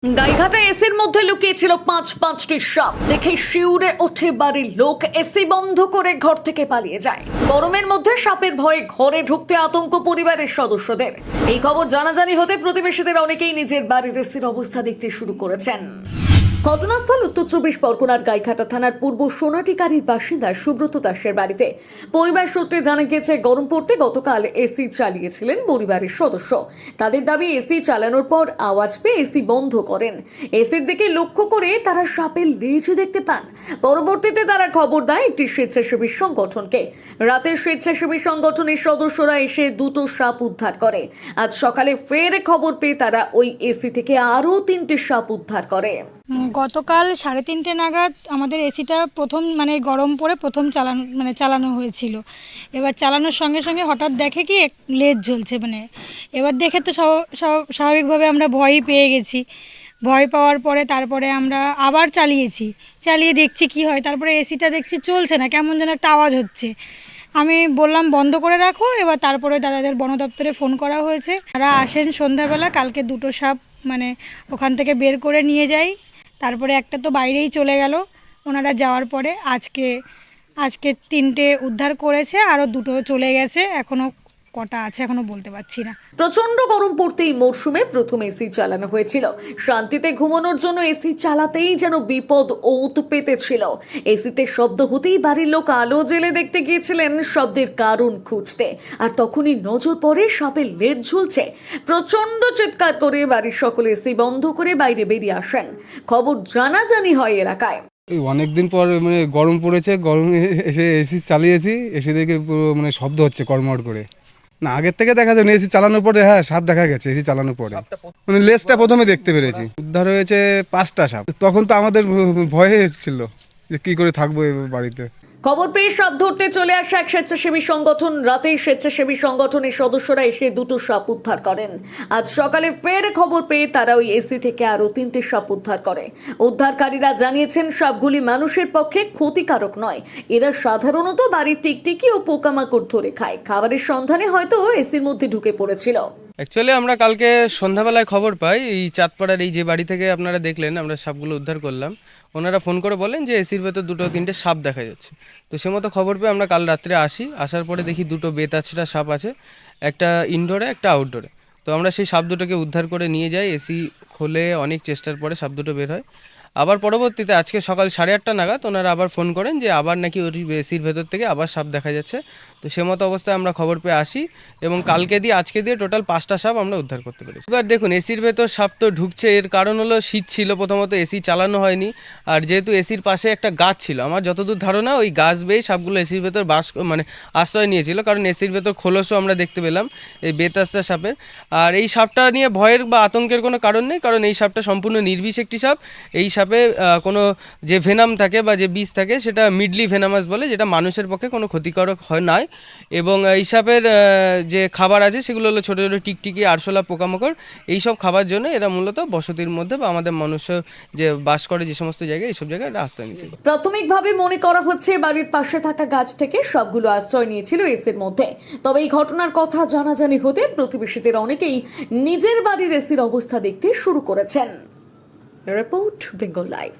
গাইঘাটা এসির মধ্যে লুকিয়েছিল পাঁচটি সাপ দেখে শিউরে ওঠে বাড়ির লোক। এসি বন্ধ করে ঘর থেকে পালিয়ে যায়। গরমের মধ্যে সাপের ভয়ে ঘরে ঢুকতে আতঙ্ক পরিবারের সদস্যদের। এই খবর জানাজানি হতে প্রতিবেশীদের অনেকেই নিজের বাড়ির এসির অবস্থা দেখতে শুরু করেছেন। ঘটনাস্থল উত্তর 24 পরগনার গাইঘাটা থানার পূর্ব সোনাটিকারির বাসিন্দা সুব্রত দাসের বাড়িতে। পরিবার সূত্রে জানা গিয়েছে, গরম পড়তে গতকাল এসি চালিয়েছিলেন পরিবারের সদস্য। তাদের দাবি, এসি চালানোর পর আওয়াজ পেয়ে এসি বন্ধ করেন। এসির দিকে লক্ষ্য করে তারা সাপের লেজ দেখতে পান। পরবর্তীতে তারা খবর দেয় একটি স্বেচ্ছাসেবী সংগঠনকে। রাতে স্বেচ্ছাসেবী সংগঠনের সদস্যরা এসে দুটো সাপ উদ্ধার করে। আজ সকালে ফের খবর পেয়ে তারা ওই এসি থেকে আরও 3টে সাপ উদ্ধার করে। গতকাল 3:30 নাগাদ আমাদের এসিটা প্রথম গরম পড়ে প্রথম চালানো হয়েছিল। এবার চালানোর সঙ্গে সঙ্গে হঠাৎ দেখে কি লেজ জ্বলছে। এবার দেখে তো স্বাভাবিকভাবে আমরা ভয়ই পেয়ে গেছি। ভয় পাওয়ার পরে তারপরে আমরা আবার চালিয়ে দেখছি কি হয়। তারপরে এসিটা দেখছি চলছে না, কেমন যেন একটা আওয়াজ হচ্ছে। আমি বললাম বন্ধ করে রাখো। এবার তারপরে দাদাদের বন দপ্তরে ফোন করা হয়েছে। তারা আসেন সন্ধ্যাবেলা। কালকে 2টো সাপ ওখান থেকে বের করে নিয়ে যাই। তারপরে একটা তো বাইরেই চলে গেল। ওনারা যাওয়ার পরে আজকে 3টে উদ্ধার করেছে, আরও 2টো চলে গেছে। এখনও কটা আছে এখনও বলতে পারছি না। প্রচন্ড গরম পড়তেই মরশুমে প্রথম এসি চালানো হয়েছিল। শান্তিতে ঘুমানোর জন্য এসি চালাতেই যেন বিপদ ওত পেতেছিল। এসিতে শব্দ হতেই বাড়ির লোক আলো জেলে দেখতে গিয়েছিলেন শব্দের কারণ খুঁজতে। আর তখনই নজর পড়ে সাপের লেজ ঝুলছে। প্রচন্ড চিৎকার করে বাড়ির সকলে এসি বন্ধ করে বাইরে বেরিয়ে আসেন। খবর জানাজানি হয় এলাকায়। অনেকদিন পর গরম পড়েছে, গরমে এসে এসি চালিয়েছি। এসে দেখে পুরো শব্দ হচ্ছে কড়মড় করে। না, আগের থেকে দেখা যায় এসি চালানোর পরে হ্যাঁ সাপ দেখা গেছে। এসি চালানোর পরে লেজটা প্রথমে দেখতে পেরেছি। উদ্ধার হয়েছে 5টা সাপ। তখন তো আমাদের ভয়ে এসেছিল যে কি করে থাকবো এই বাড়িতে। খবর পেয়ে সাপ ধরতে চলে আসা এক স্বেচ্ছাসেবী সংগঠন। রাতেই স্বেচ্ছাসেবী সংগঠনের সদস্যরা এসে 2টো সাপ উদ্ধার করেন। আজ সকালে ফের খবর পেয়ে তারা ওই এসি থেকে আরও 3টে সাপ উদ্ধার করে। উদ্ধারকারীরা জানিয়েছেন, সাপগুলি মানুষের পক্ষে ক্ষতিকারক নয়। এরা সাধারণত বাড়ির টিকটিকি ও পোকামাকড় ধরে খায়। খাবারের সন্ধানে হয়তো এসির মধ্যে ঢুকে পড়েছিল। অ্যাকচুয়ালি আমরা কালকে সন্ধ্যাবেলায় খবর পাই, এই চাঁদপাড়ার এই যে বাড়ি থেকে আপনারা দেখলেন আমরা সাপগুলো উদ্ধার করলাম। ওনারা ফোন করে বলেন যে এসির ভেতর 2-3টে সাপ দেখা যাচ্ছে। তো সে মতো খবর পেয়ে আমরা কাল রাত্রে আসার পরে দেখি 2টো বেতাছড়া সাপ আছে, একটা ইনডোরে একটা আউটডোরে। তো আমরা সেই সাপ দুটোকে উদ্ধার করে নিয়ে যাই। এসি খোলে অনেক চেষ্টার পরে সাপ দুটো বের হয়। আবার পরবর্তীতে আজকে সকাল 8:30 নাগাদ ওনারা আবার ফোন করেন যে আবার নাকি ওই এসির ভেতর থেকে আবার সাপ দেখা যাচ্ছে। তো সে মতো অবস্থায় আমরা খবর পেয়ে আসি এবং কালকে দিয়ে আজকে দিয়ে টোটাল 5টা সাপ আমরা উদ্ধার করতে পেরেছি। এবার দেখুন, এসির ভেতর সাপ তো ঢুকছে, এর কারণ হলো শীত ছিল, প্রথমত এসি চালানো হয়নি। আর যেহেতু এসির পাশে একটা গাছ ছিল, আমার যতদূর ধারণা ওই গাছ বেয়ে সাপগুলো এসির ভেতর আশ্রয় নিয়েছিল। কারণ এসির ভেতর খোলসও আমরা দেখতে পেলাম এই বেতাস্তা সাপের। আর এই সাপটা নিয়ে ভয়ের বা আতঙ্কের কোনো কারণ নেই, কারণ এই সাপটা সম্পূর্ণ নির্বিষ একটি সাপ। এই সাপে কোনো যে ভেনাম থাকে বা যে বিষ থাকে সেটা মিডলি ভেনামাস বলে, যেটা মানুষের পক্ষে কোনো ক্ষতিকারক হয় নয়। এবং এই সাপের যে খাবার আছে সেগুলো হলো ছোটো ছোটো টিকটিকি, আরশোলা, পোকামাকড়। এইসব খাবার জন্য এরা মূলত বসতির মধ্যে বা আমাদের মানুষ যে বাস করে যে সমস্ত জায়গায়, এইসব জায়গায় আশ্রয় নিতে। প্রাথমিকভাবে মনে করা হচ্ছে বাড়ির পাশে থাকা গাছ থেকে সবগুলো আশ্রয় নিয়েছিল এসির মধ্যে। তবে এই ঘটনার কথা জানাজানি হতে প্রতিবেশীদের অনেকেই নিজের বাড়ির এসির অবস্থা দেখতে শুরু করেছেন। Report Bengal live.